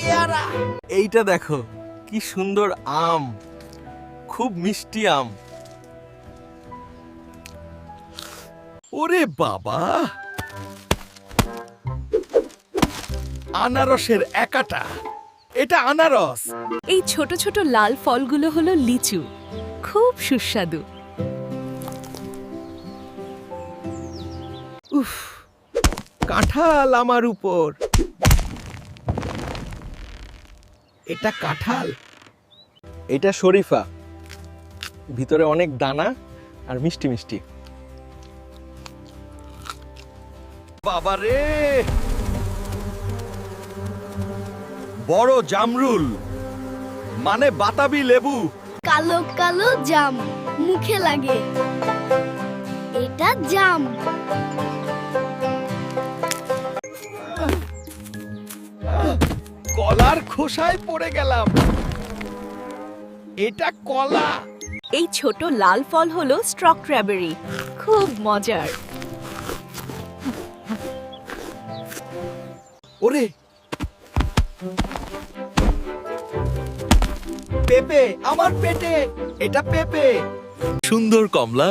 পেয়ারা। এইটা দেখো কি সুন্দর আম, খুব মিষ্টি আম। ওরে বাবা, আনারসের একাটা। এটা আনারস। এই ছোট ছোট লাল ফলগুলো হলো লিচু, খুব সুস্বাদু। উফ, কাঁঠাল আমার উপর। এটা কাঁঠাল। এটা শরীফা, ভিতরে অনেক দানা আর মিষ্টি মিষ্টি। বাবা রে, বড় জামরুল মানে বাতাবি লেবু। কালো কালো জাম মুখে লাগে, এটা জাম। কলার খোসায় পড়ে গেলাম। এটা কলা। এই ছোট লাল ফল হলো স্ট্রবেরি, খুব মজার। ওরে, পেঁপে আমার পেটে। এটা পেঁপে। সুন্দর কমলা,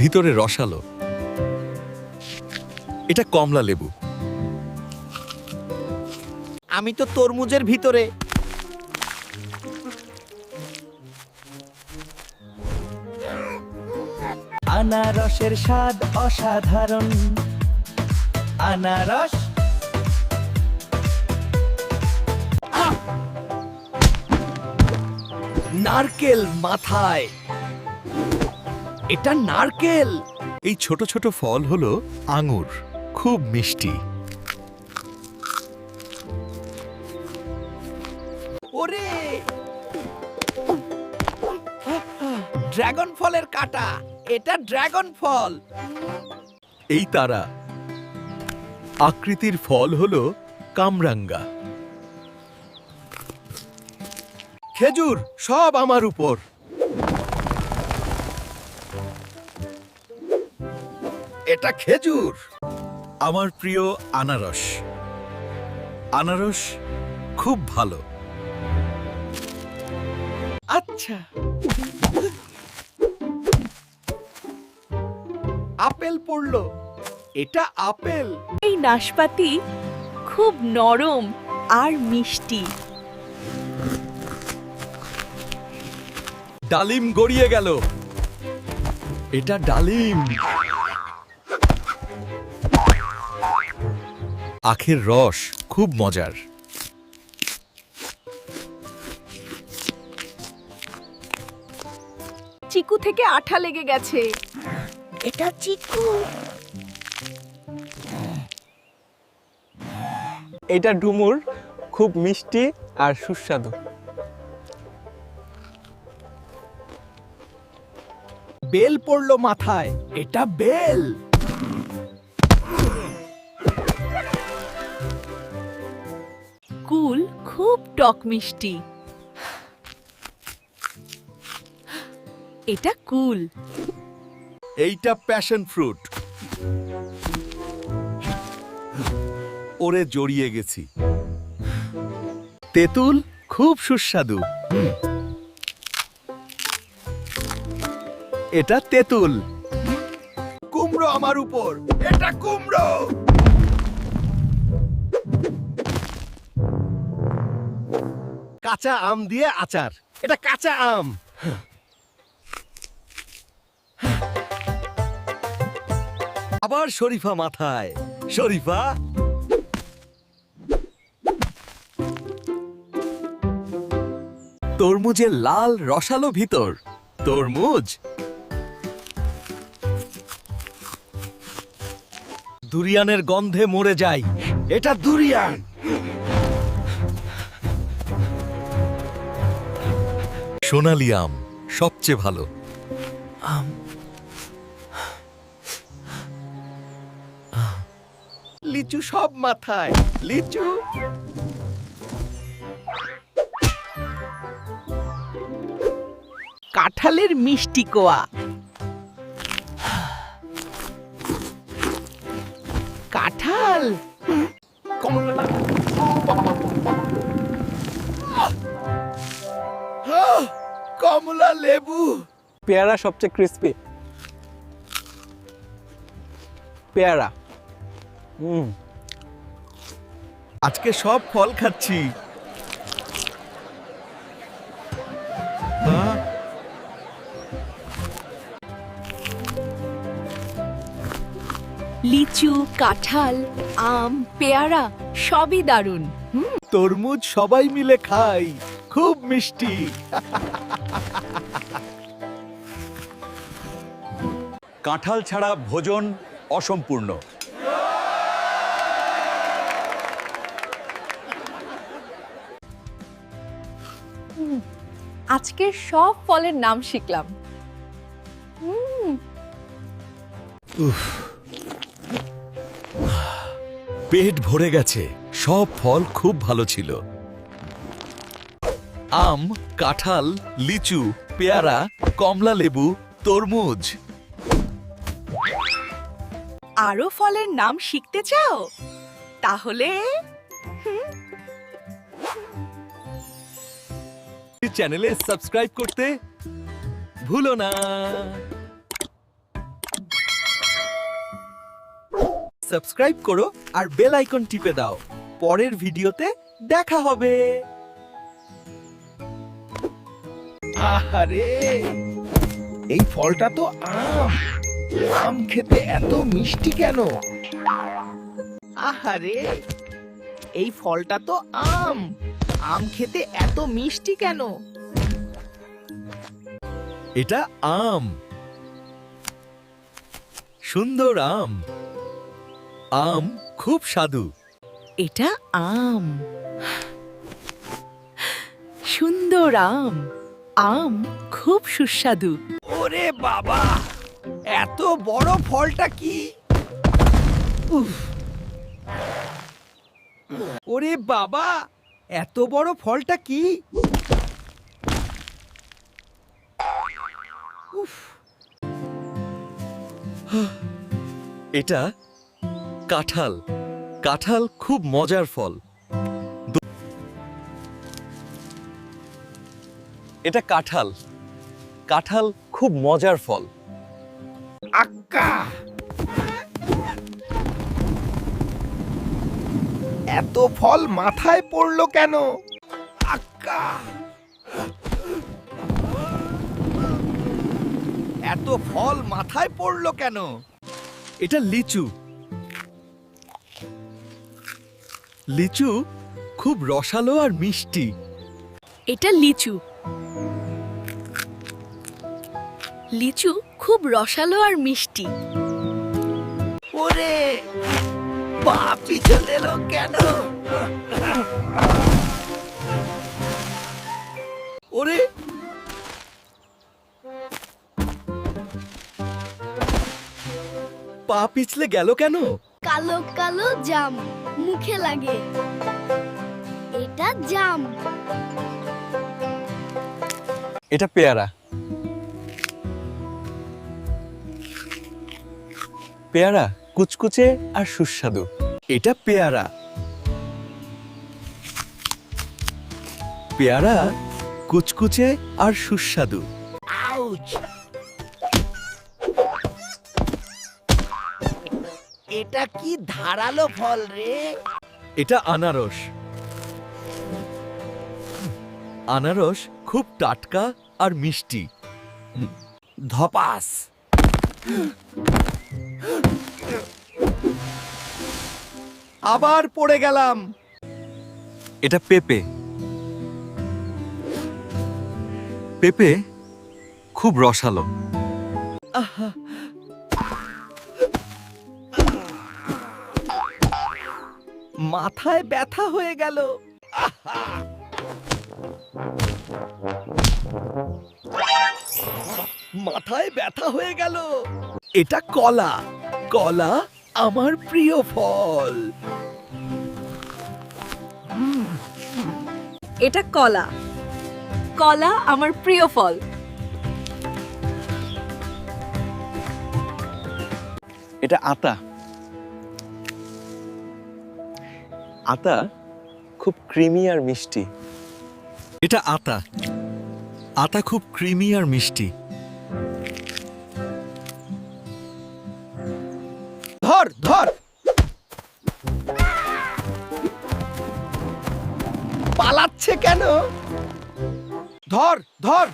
ভিতরে রসালো। এটা কমলা লেবু। আমি তো তরমুজের ভিতরে। আনারসের স্বাদ অসাধারণ। আনারস নারকেল মাথায়। এটা নারকেল। এই ছোট ছোট ফল হলো আঙ্গুর, খুব মিষ্টি। ওরে, ড্রাগন ফলের কাঁটা। এটা ড্রাগন ফল। এই তারা, আকৃতির ফল হলো কামরাঙ্গা। খেজুর সব আমার উপর। এটা খেজুর। আমার প্রিয় আনারস। আনারস খুব ভালো। আচ্ছা, আপেল পড়লো। এটা আপেল। এই নাশপাতি খুব নরম আর মিষ্টি। ডালিম গড়িয়ে গেল। এটা ডালিম। আখের রস খুব মজার। চিকু থেকে আঠা লেগে গেছে। এটা চিকু। এটা ডুমুর, খুব মিষ্টি আর সুস্বাদু। বেল পড়লো মাথায়। এটা বেল। কুল খুব টক মিষ্টি। এটা কুল। এইটা প্যাশন ফ্রুট। ওরে জড়িয়ে গেছি। তেঁতুল খুব সুস্বাদু। এটা তেঁতুল। কুমড়ো আমার উপর। এটা কুমড়ো। কাঁচা আম দিয়ে আচার। এটা কাঁচা আম। আবার শরীফা মাথায়। শরীফা, তরমুজের লাল রসালো ভিতর। তরমুজ। দুরিয়ানের গন্ধে মরে যাই। এটা দুরিয়ান। সোনালি আম সবচেয়ে ভালো। লিচু সব মাথায়। লিচু। কাঁঠালের মিষ্টি কোয়া। কাঁঠাল। লেবু। পেয়ারা সবচেয়ে ক্রিস্পি। পেয়ারা। আজকে সব ফল খাচ্ছি। লিচু, কাঁঠাল, আম, পেয়ারা সবই দারুণ। তরমুজ সবাই মিলে খাই, খুব মিষ্টি। কাঁঠাল ছাড়া ভোজন অসম্পূর্ণ। আজকের সব ফলের নাম শিখলাম। পেট ভরে গেছে, সব ফল খুব ভালো ছিল। আম, কাঁঠাল, লিচু, পেয়ারা, কমলা লেবু, তরমুজ। আরো ফলের নাম শিখতে চাও? তাহলে চ্যানেলে সাবস্ক্রাইব করতে ভুলো না। সাবস্ক্রাইব করো আর বেল আইকন টিপে দাও। পরের ভিডিওতে দেখা হবে। আহারে, এই ফলটা তো আম। আম খেতে এত মিষ্টি কেন? আহারে, এই ফলটা তো আম। আম খেতে এত মিষ্টি কেন? এটা আম, সুন্দর আম। আম খুব স্বাদু। এটা আম, সুন্দর আম। আম খুব সুস্বাদু। ওরে বাবা, এত বড় ফলটা কি? উফ! ওরে বাবা, এত বড় ফলটা কি? উফ! এটা কাঁঠাল। কাঁঠাল খুব মজার ফল। এটা কাঁঠাল। কাঁঠাল খুব মজার ফল। আক্কা, এত ফল মাথায় পড়লো কেন? আক্কা, এত ফল মাথায় পড়লো কেন? এটা লিচু। লিচু খুব রসালো আর মিষ্টি। এটা লিচু। লিচু খুব রসালো আর মিষ্টি। ওরে, পা পিছল এলো কেন? ওরে, পা পিছলে গেল কেন? কালো কালো জাম মুখে লাগে। এটা জাম। এটা পেয়ারা। পেয়ারা কুচকুচে আর সুস্বাদু। এটা পেয়ারা। পেয়ারা কুচকুচে আর সুস্বাদু। আউচ! এটা কি ধারালো ফল রে? এটা আনারস। আনারস খুব টাটকা আর মিষ্টি। ধপাস! আবার পড়ে গেলাম। এটা পেঁপে। পেঁপে খুব রসালো। মাথায় ব্যথা হয়ে গেল। মাথায় ব্যথা হয়ে গেল। এটা কলা। কলা আমার প্রিয় ফল। এটা কলা। কলা আমার প্রিয় ফল। এটা আতা। আতা খুব ক্রিমি আর মিষ্টি। এটা আতা। আতা খুব ক্রিমি আর মিষ্টি। ধর ধর, পালাচ্ছে কেন? ধর ধর,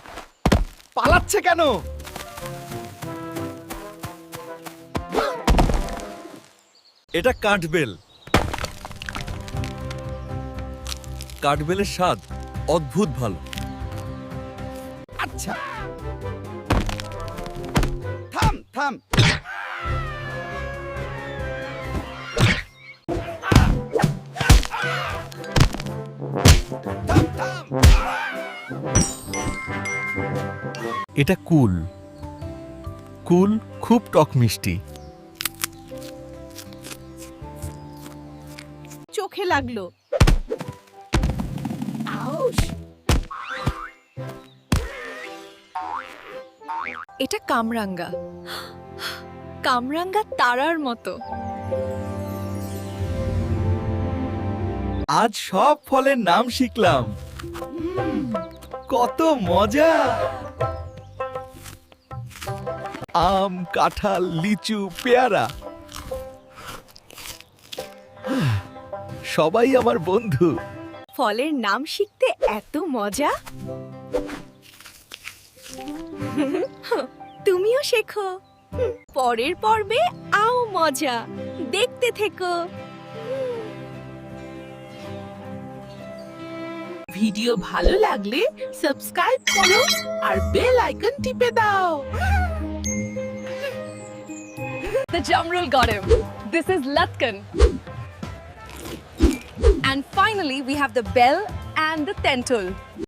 পালাচ্ছে কেন? এটা কাঠবেল। কাঠবেলের স্বাদ অদ্ভুত ভালো। আচ্ছা, থাম থাম। থাম, থাম। এটা কুল। কুল খুব টক মিষ্টি। চোখে লাগলো। এটা কামরাঙ্গা। কামরাঙ্গা তারার মতো। আজ সব ফলের নাম শিখলাম। কত মজা! আম, কাঁঠাল, লিচু, পেয়ারা, সবাই আমার বন্ধু। ফলের নাম শিখতে এত মজা। তুমিও শেখো। পরের পর্বে আও মজা দেখতে থেকো। ভিডিও ভালো লাগলে সাবস্ক্রাইব করো আর বেল আইকন টিপে দাও। The Jamrul got him. This is Latkan. And finally, we have the bell and the tentul.